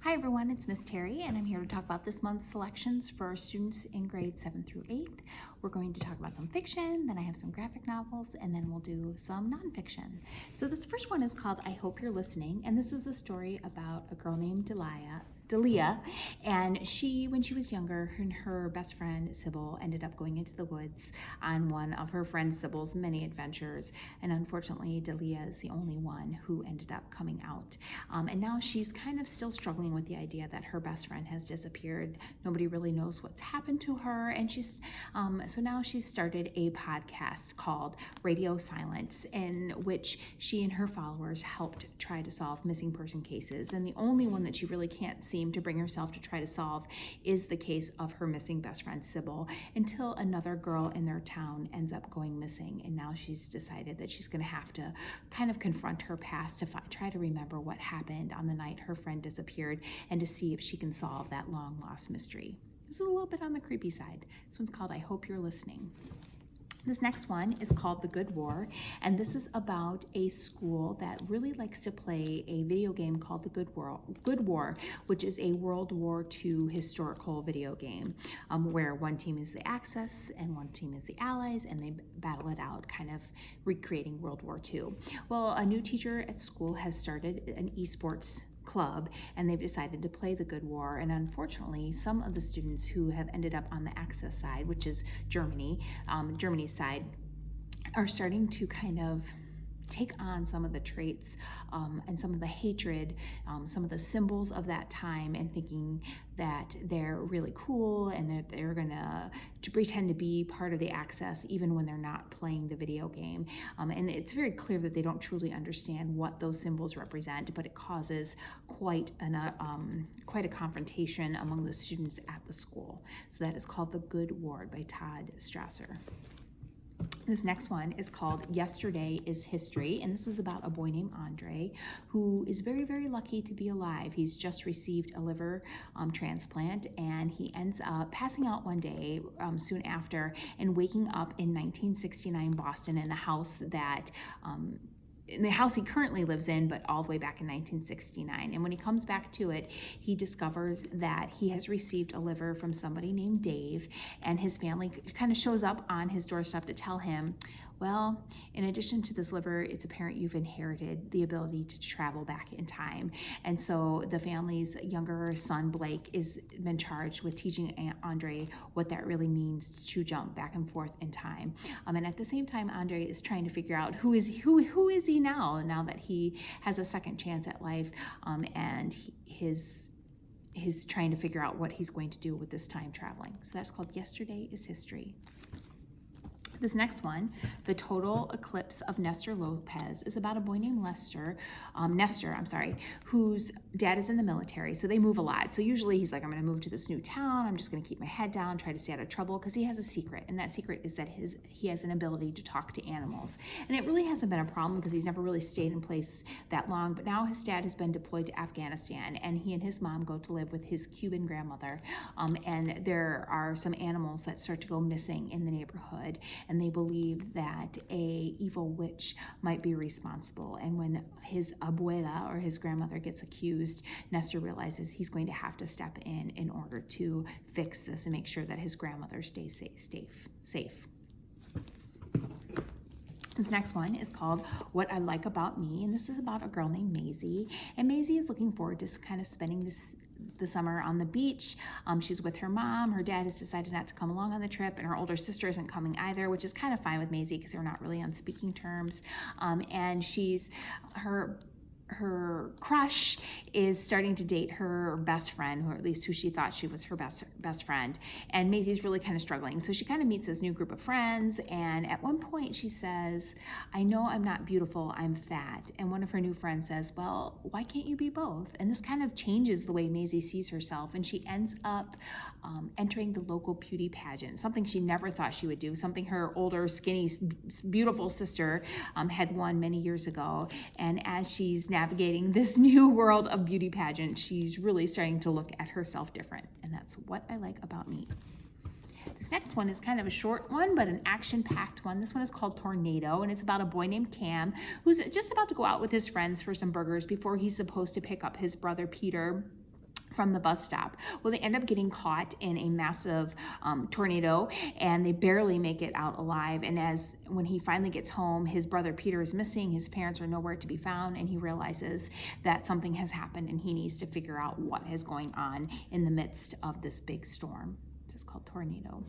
Hi everyone, it's Miss Terry and I'm here to talk about this month's selections for students in grades 7 through 8th. We're going to talk about some fiction, then I have some graphic novels, and then we'll do some nonfiction. So this first one is called I Hope You're Listening, and this is a story about a girl named Delia, and when she was younger, her best friend Sybil ended up going into the woods on one of her friend Sybil's many adventures, and unfortunately Delia is the only one who ended up coming out. And now she's kind of still struggling with the idea that her best friend has disappeared. Nobody really knows what's happened to her, and so now she's started a podcast called Radio Silence, in which she and her followers helped try to solve missing person cases, and the only one that she really can't seem to bring herself to try to solve is the case of her missing best friend Sybil, until another girl in their town ends up going missing, and now she's decided that she's going to have to kind of confront her past to try to remember what happened on the night her friend disappeared and to see if she can solve that long lost mystery. This is a little bit on the creepy side. This one's called I Hope You're Listening. This next one is called The Good War, and this is about a school that really likes to play a video game called The Good War, which is a World War II historical video game, where one team is the Axis and one team is the Allies, and they battle it out, kind of recreating World War II. Well, a new teacher at school has started an esports club, and they've decided to play the Good War, and unfortunately some of the students who have ended up on the Axis side, which is Germany's side, are starting to kind of take on some of the traits and some of the hatred, some of the symbols of that time, and thinking that they're really cool and that they're gonna pretend to be part of the Axis even when they're not playing the video game. And it's very clear that they don't truly understand what those symbols represent, but it causes quite a confrontation among the students at the school. So that is called The Good War by Todd Strasser. This next one is called Yesterday is History, and this is about a boy named Andre who is very, very lucky to be alive. He's just received a liver transplant, and he ends up passing out one day soon after and waking up in 1969 Boston in the house he currently lives in, but all the way back in 1969. And when he comes back to it, he discovers that he has received a liver from somebody named Dave, and his family kind of shows up on his doorstep to tell him, well, in addition to this liver, it's apparent you've inherited the ability to travel back in time. And so the family's younger son, Blake, is been charged with teaching Andre what that really means to jump back and forth in time. And at the same time, Andre is trying to figure out who is he now that he has a second chance at life, and he's trying to figure out what he's going to do with this time traveling. So that's called Yesterday is History. This next one, The Total Eclipse of Nestor Lopez, is about a boy named Nestor, whose dad is in the military, so they move a lot. So usually he's like, I'm gonna move to this new town, I'm just gonna keep my head down, try to stay out of trouble, because he has a secret, and that secret is that he has an ability to talk to animals. And it really hasn't been a problem because he's never really stayed in place that long, but now his dad has been deployed to Afghanistan, and he and his mom go to live with his Cuban grandmother, and there are some animals that start to go missing in the neighborhood, and they believe that a evil witch might be responsible. And when his abuela, or his grandmother, gets accused, Nestor realizes he's going to have to step in order to fix this and make sure that his grandmother stays safe. This next one is called What I Like About Me, and this is about a girl named Maisie, and Maisie is looking forward to kind of spending the summer on the beach. She's with her mom. Her dad has decided not to come along on the trip, and her older sister isn't coming either, which is kind of fine with Maisie because they're not really on speaking terms. And her crush is starting to date her best friend, or at least who she thought she was her best friend, and Maisie's really kind of struggling. So she kind of meets this new group of friends, and at one point she says, I know I'm not beautiful, I'm fat. And one of her new friends says, well, why can't you be both? And this kind of changes the way Maisie sees herself, and she ends up entering the local beauty pageant, something she never thought she would do, something her older, skinny, beautiful sister had won many years ago. And as she's navigating this new world of beauty pageant, she's really starting to look at herself different. And that's What I Like About Me. This next one is kind of a short one, but an action-packed one. This one is called Tornado, and it's about a boy named Cam who's just about to go out with his friends for some burgers before he's supposed to pick up his brother Peter from the bus stop. Well, they end up getting caught in a massive tornado, and they barely make it out alive. And when he finally gets home, his brother Peter is missing, his parents are nowhere to be found, and he realizes that something has happened and he needs to figure out what is going on in the midst of this big storm. This is called Tornado.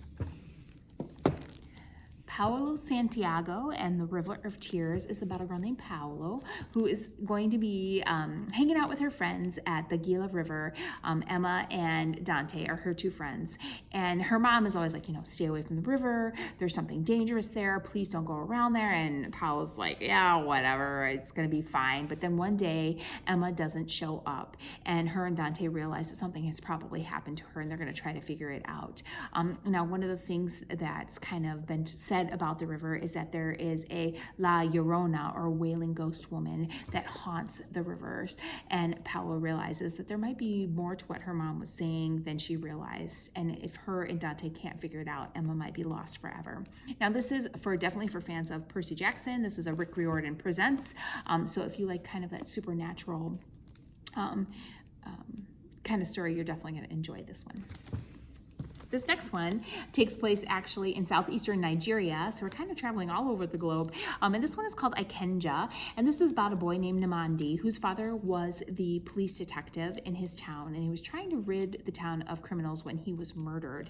Paolo Santiago and the River of Tears is about a girl named Paolo who is going to be hanging out with her friends at the Gila River. Emma and Dante are her two friends. And her mom is always like, stay away from the river. There's something dangerous there. Please don't go around there. And Paolo's like, yeah, whatever. It's going to be fine. But then one day, Emma doesn't show up. And her and Dante realize that something has probably happened to her, and they're going to try to figure it out. Now, one of the things that's kind of been said about the river is that there is a La Llorona, or wailing ghost woman, that haunts the rivers. And Paolo realizes that there might be more to what her mom was saying than she realized. And if her and Dante can't figure it out, Emma might be lost forever. Now, this is definitely for fans of Percy Jackson. This is a Rick Riordan Presents. So if you like kind of that supernatural kind of story, you're definitely going to enjoy this one. This next one takes place actually in southeastern Nigeria, so we're kind of traveling all over the globe. And this one is called Ikenja, and this is about a boy named Namandi, whose father was the police detective in his town, and he was trying to rid the town of criminals when he was murdered.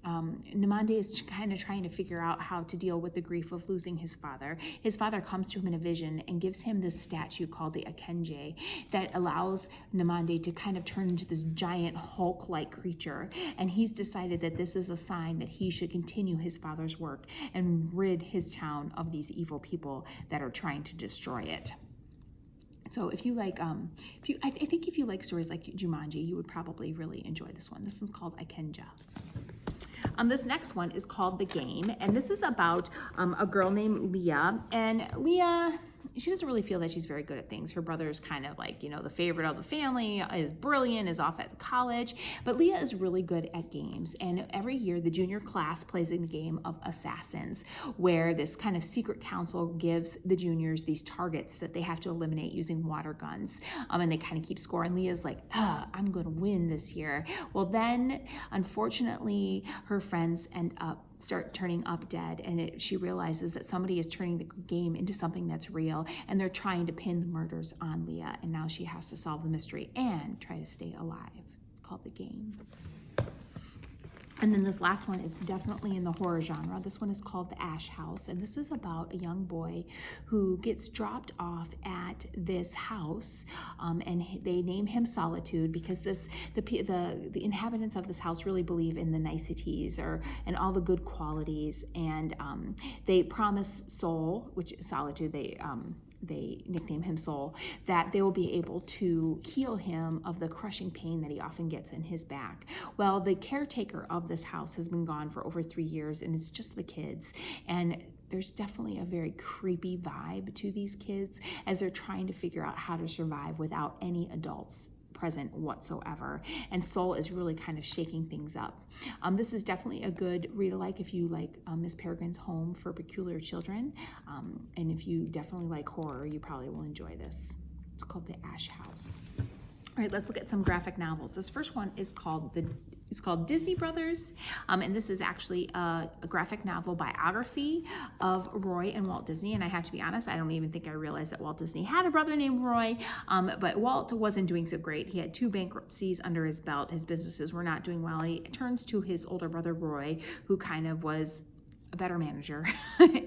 Namandi is kind of trying to figure out how to deal with the grief of losing his father. His father comes to him in a vision and gives him this statue called the Akenje that allows Namandi to kind of turn into this giant Hulk-like creature. And he's decided that this is a sign that he should continue his father's work and rid his town of these evil people that are trying to destroy it. So if you like, I think if you like stories like Jumanji, you would probably really enjoy this one. This is called Ikenja. This next one is called The Game, and this is about a girl named Leah. And Leah, she doesn't really feel that she's very good at things. Her brother's kind of like, the favorite of the family, is brilliant, is off at college, but Leah is really good at games. And every year, the junior class plays a game of Assassins, where this kind of secret council gives the juniors these targets that they have to eliminate using water guns. And they kind of keep score. And Leah's like, I'm going to win this year. Well, then, unfortunately, her friends start turning up dead, and she realizes that somebody is turning the game into something that's real, and they're trying to pin the murders on Leah, and now she has to solve the mystery and try to stay alive. It's called The Game. And then this last one is definitely in the horror genre. This one is called The Ash House, and this is about a young boy who gets dropped off at this house, and they name him Solitude because the inhabitants of this house really believe in the niceties and all the good qualities, and they promise Soul, which is Solitude, they nickname him Soul, that they will be able to heal him of the crushing pain that he often gets in his back. Well, the caretaker of this house has been gone for over 3 years, and it's just the kids. And there's definitely a very creepy vibe to these kids as they're trying to figure out how to survive without any adults present whatsoever, and Soul is really kind of shaking things up. This is definitely a good read-alike if you like Miss Peregrine's Home for Peculiar Children, and if you definitely like horror, you probably will enjoy this. It's called The Ash House. All right, let's look at some graphic novels. This first one is called Disney Brothers, and this is actually a graphic novel biography of Roy and Walt Disney. And I have to be honest, I don't even think I realized that Walt Disney had a brother named Roy, but Walt wasn't doing so great. He had 2 bankruptcies under his belt. His businesses were not doing well. He turns to his older brother Roy, who kind of was a better manager,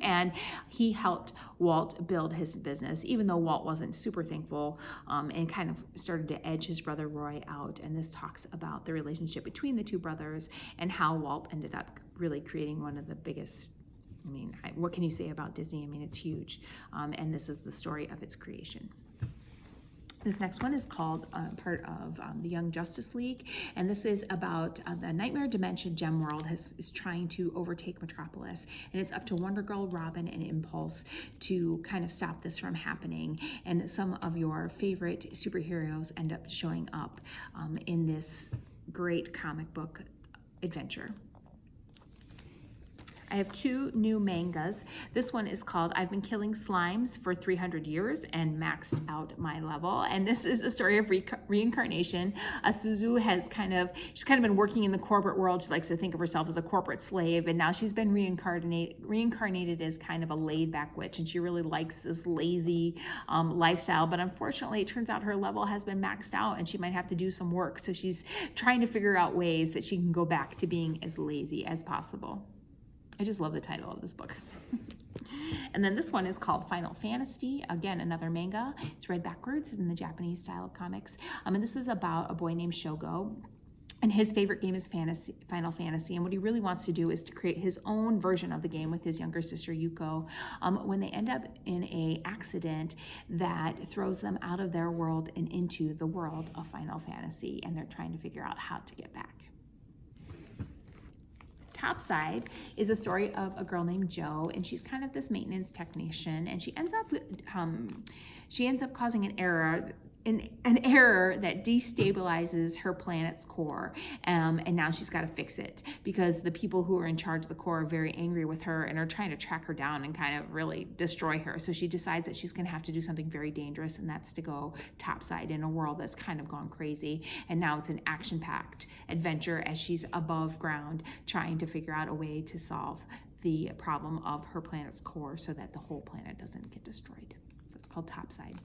and he helped Walt build his business, even though Walt wasn't super thankful, and kind of started to edge his brother Roy out. And this talks about the relationship between the 2 brothers and how Walt ended up really creating one of the biggest, what can you say about Disney? It's huge, and this is the story of its creation. This next one is called part of the Young Justice League, and this is about the Nightmare Dimension Gem World is trying to overtake Metropolis, and it's up to Wonder Girl, Robin, and Impulse to kind of stop this from happening, and some of your favorite superheroes end up showing up in this great comic book adventure. I have two new mangas. This one is called I've Been Killing Slimes for 300 Years and Maxed Out My Level. And this is a story of reincarnation. Suzu she's kind of been working in the corporate world. She likes to think of herself as a corporate slave. And now she's been reincarnated as kind of a laid back witch. And she really likes this lazy lifestyle. But unfortunately, it turns out her level has been maxed out and she might have to do some work. So she's trying to figure out ways that she can go back to being as lazy as possible. I just love the title of this book. And then this one is called Final Fantasy. Again, another manga. It's read backwards. It's in the Japanese style of comics. And this is about a boy named Shogo. And his favorite game is Final Fantasy. And what he really wants to do is to create his own version of the game with his younger sister, Yuko. When they end up in an accident that throws them out of their world and into the world of Final Fantasy. And they're trying to figure out how to get back. Topside is a story of a girl named Jo, and she's kind of this maintenance technician, and she ends up causing an error that destabilizes her planet's core, and now she's got to fix it because the people who are in charge of the core are very angry with her and are trying to track her down and kind of really destroy her. So she decides that she's going to have to do something very dangerous, and that's to go topside in a world that's kind of gone crazy. And now it's an action-packed adventure as she's above ground trying to figure out a way to solve the problem of her planet's core so that the whole planet doesn't get destroyed. So it's called Topside.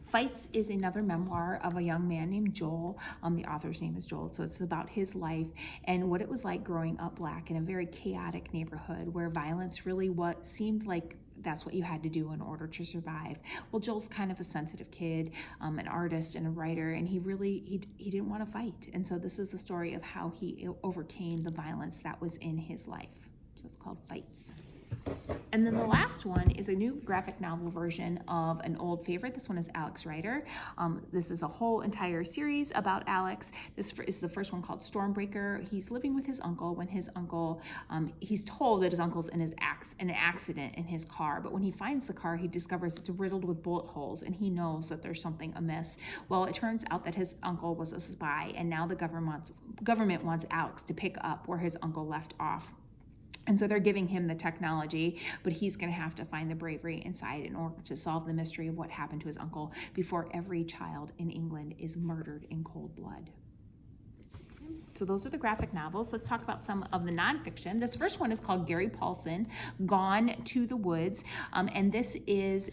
Fights is another memoir of a young man named Joel. The author's name is Joel, so it's about his life and what it was like growing up Black in a very chaotic neighborhood where violence really what seemed like that's what you had to do in order to survive. Well, Joel's kind of a sensitive kid, an artist and a writer, and he didn't want to fight. And so this is the story of how he overcame the violence that was in his life. So it's called Fights. And then the last one is a new graphic novel version of an old favorite. This one is Alex Ryder. This is a whole entire series about Alex. This is the first one called Stormbreaker. He's living with his uncle when his uncle, he's told that his uncle's in an accident in his car. But when he finds the car, he discovers it's riddled with bullet holes and he knows that there's something amiss. Well, it turns out that his uncle was a spy and now the government wants Alex to pick up where his uncle left off. And so they're giving him the technology, but he's going to have to find the bravery inside in order to solve the mystery of what happened to his uncle before every child in England is murdered in cold blood. So those are the graphic novels. Let's talk about some of the nonfiction. This first one is called Gary Paulsen, Gone to the Woods. And this is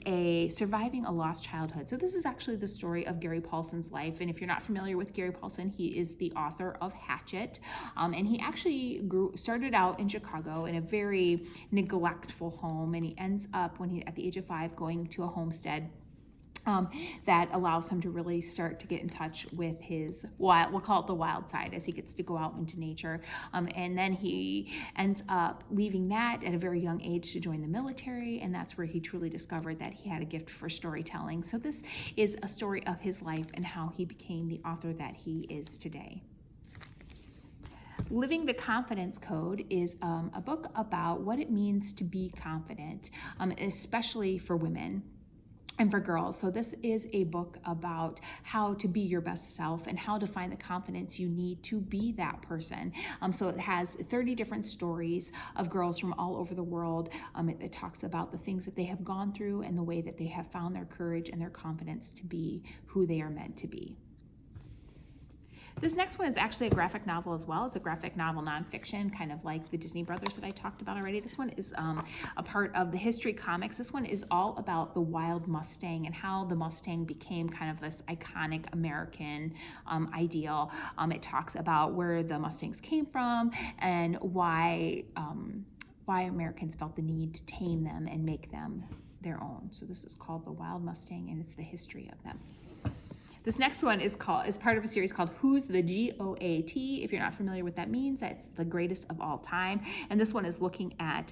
surviving a lost childhood. So this is actually the story of Gary Paulsen's life. And if you're not familiar with Gary Paulsen, he is the author of Hatchet. And he actually started out in Chicago in a very neglectful home. And he ends up, at the age of 5, going to a homestead that allows him to really start to get in touch with his we'll call it the wild side, as he gets to go out into nature. And then he ends up leaving that at a very young age to join the military, and that's where he truly discovered that he had a gift for storytelling. So this is a story of his life and how he became the author that he is today. Living the Confidence Code is a book about what it means to be confident, especially for women and for girls. So this is a book about how to be your best self and how to find the confidence you need to be that person. So it has 30 different stories of girls from all over the world. It talks about the things that they have gone through and the way that they have found their courage and their confidence to be who they are meant to be. This next one is actually a graphic novel as well. It's a graphic novel nonfiction, kind of like the Disney Brothers that I talked about already. This one is a part of the History Comics. This one is all about the Wild Mustang and how the Mustang became kind of this iconic American ideal. It talks about where the Mustangs came from and why Americans felt the need to tame them and make them their own. So this is called the Wild Mustang, and it's the history of them. This next one is part of a series called Who's the GOAT? If you're not familiar with what that means, that's the greatest of all time. And this one is looking at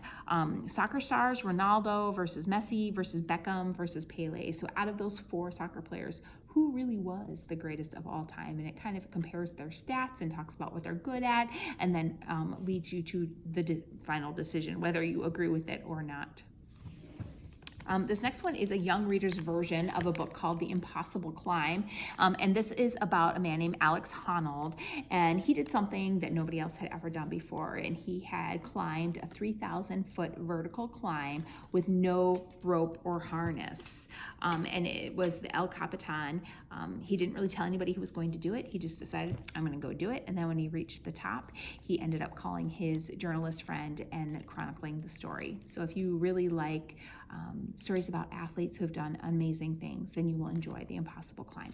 soccer stars, Ronaldo versus Messi versus Beckham versus Pele. So out of those 4 soccer players, who really was the greatest of all time? And it kind of compares their stats and talks about what they're good at, and then leads you to the final decision, whether you agree with it or not. This next one is a young reader's version of a book called The Impossible Climb. And this is about a man named Alex Honnold. And he did something that nobody else had ever done before. And he had climbed a 3,000-foot vertical climb with no rope or harness. And it was the El Capitan. He didn't really tell anybody he was going to do it. He just decided, I'm going to go do it. And then when he reached the top, he ended up calling his journalist friend and chronicling the story. So if you really like stories about athletes who have done amazing things, then you will enjoy The Impossible Climb.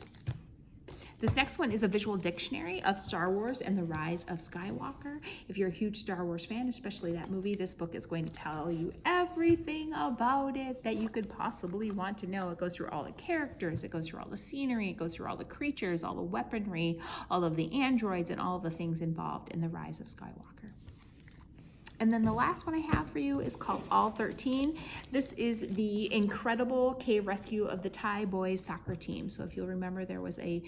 This next one is a visual dictionary of Star Wars and the Rise of Skywalker. If you're a huge Star Wars fan, especially that movie, this book is going to tell you everything about it that you could possibly want to know. It goes through all the characters, it goes through all the scenery, it goes through all the creatures, all the weaponry, all of the androids, and all of the things involved in the Rise of Skywalker. And then the last one I have for you is called All 13. This is the incredible cave rescue of the Thai boys soccer team. So if you'll remember, there was a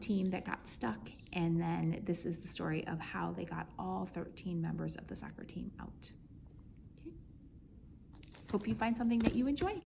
team that got stuck, and then this is the story of how they got all 13 members of the soccer team out. Okay. Hope you find something that you enjoy.